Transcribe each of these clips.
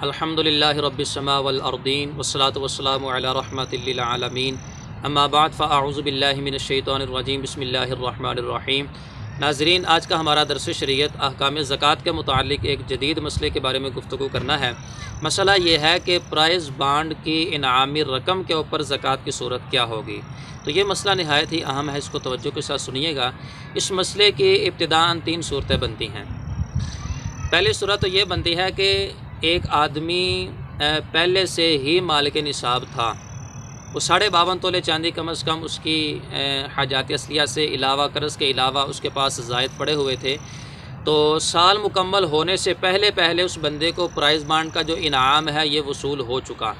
अल्हम्दुलिल्लाहि रब्बिस समा वल अर्दीन वस्सलातु वस्सलामु अला रहमतिल लिल आलमीन अम्मा बाद फ़अऊज़ु बिल्लाहि मिनश शैतानिर रजीम बिस्मिल्लाहिर रहमानिर रहीम। नाज़रीन, आज का हमारा दर्स शरीयत अहकाम ज़कात के मुतालिक एक जदीद मसले के बारे में गुफ्तगू करना है। मसला ये है कि प्राइज़ बांड की इनामी रकम के ऊपर ज़कात की सूरत क्या होगी। तो ये मसला नहायत ही अहम है, इसको तवज्जो के साथ सुनिएगा। इस मसले की इब्तिदाअन 3 सूरतें बनती हैं। पहली सूरत तो ये बनती है कि एक आदमी पहले से ही मालिक निसाब था, वो 52.5 तोले चांदी कम अज़ कम उसकी हाजात असलिया से अलावा कर्ज़ के अलावा उसके पास ज़ायद पड़े हुए थे। तो साल मुकम्मल होने से पहले पहले उस बंदे को प्राइज़ बांड का जो इनाम है ये वसूल हो चुका।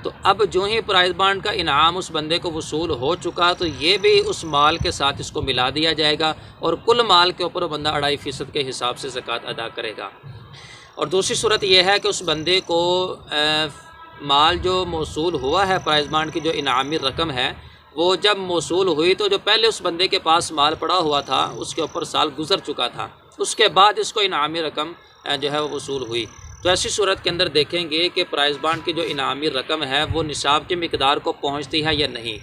तो अब जो ही प्राइज़ बांड का इनाम उस बंदे को वसूल हो चुका तो ये भी उस माल के साथ इसको मिला दिया जाएगा और कुल माल के ऊपर बंदा 2.5% के हिसाब से ज़कात अदा करेगा। और दूसरी सूरत यह है कि उस बंदे को माल जो मौसूल हुआ है, प्राइज़ बांड की जो इनामी रकम है, वो जब मौसूल हुई तो जो पहले उस बंदे के पास माल पड़ा हुआ था उसके ऊपर साल गुज़र चुका था, उसके बाद इसको इनामी रकम जो है वो वसूल हुई। तो ऐसी सूरत के अंदर देखेंगे कि प्राइज़ बांड की जो इनामी रकम है वो निसाब की मिकदार को पहुँचती है या नहीं,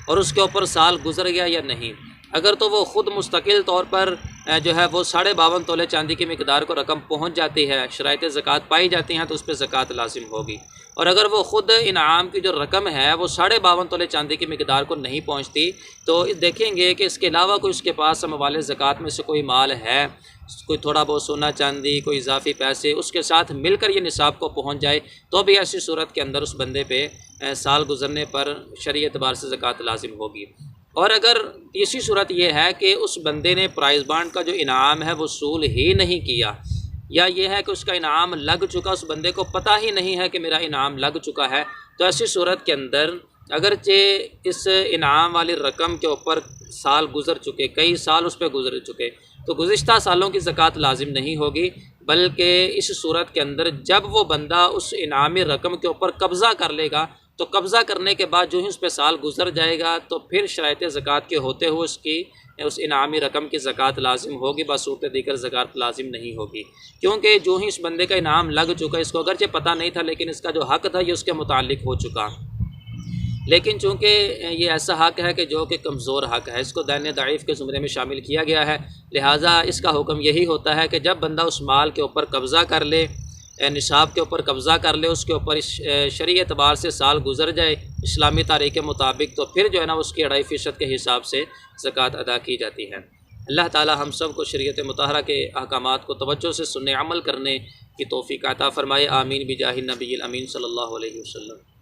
और उसके ऊपर साल गुज़र गया या नहीं। अगर तो वो ख़ुद मुस्तकिल तौर पर जो है वो 52.5 तोले चांदी की मिकदार को रकम पहुंच जाती है, शराइत ज़कात पाई जाती हैं, तो उस पर ज़कात लाजिम होगी। और अगर वो ख़ुद इनाम की जो रकम है वो 52.5 तोले चांदी की मिकदार को नहीं पहुंचती तो देखेंगे कि इसके अलावा कोई उसके पास समवाले ज़कात में से कोई माल है, कोई थोड़ा बहुत सोना चांदी, कोई इजाफी पैसे, उसके साथ मिलकर ये निसाब को पहुँच जाए तो भी ऐसी सूरत के अंदर उस बंदे पे साल गुजरने पर शरई एतबार से ज़कात लाजिम होगी। और अगर तीसरी सूरत यह है कि उस बंदे ने प्राइज़ बांड का जो इनाम है वसूल ही नहीं किया, या ये है कि उसका इनाम लग चुका, उस बंदे को पता ही नहीं है कि मेरा इनाम लग चुका है, तो ऐसी सूरत के अंदर अगरचे इस इनाम वाली रकम के ऊपर साल गुज़र चुके, कई साल उस पर गुजर चुके, तो गुज़िश्ता सालों की ज़कात लाजिम नहीं होगी। बल्कि इस सूरत के अंदर जब वो बंदा उस इनामी रकम के ऊपर कब्ज़ा कर लेगा तो कब्ज़ा करने के बाद जो ही उस पर साल गुज़र जाएगा तो फिर शराइत ज़कात के होते हुए उसकी उस इनामी रकम की ज़कात लाजिम होगी, बसूरत दीगर ज़कात लाजिम नहीं होगी। क्योंकि जो ही इस बंदे का इनाम लग चुका, इसको अगरचे पता नहीं था लेकिन इसका जो हक़ था ये उसके मुतालिक हो चुका। लेकिन चूँकि ये ऐसा हक़ है कि जो कि कमज़ोर हक़ है, इसको दैन दईफ़ के ज़ुमरे में शामिल किया गया है, लिहाजा इसका हुक्म यही होता है कि जब बंदा उस माल के ऊपर कब्ज़ा कर ले, निसाब के ऊपर कब्ज़ा कर ले, उसके ऊपर इस शरई एतबार से साल गुज़र जाए इस्लामी तारीख़ के मुताबिक, तो फिर जो है ना उसकी 2.5% के हिसाब से ज़कात अदा की जाती है। अल्लाह ताला हम सब को शरीयत मुतहरा के अहकामात को तवज्जो से सुनने अमल करने की तौफ़ीक़ अता फ़रमाए। आमीन बिजाहि नबील अमीन सल्लल्लाहु अलैहि वसल्लम।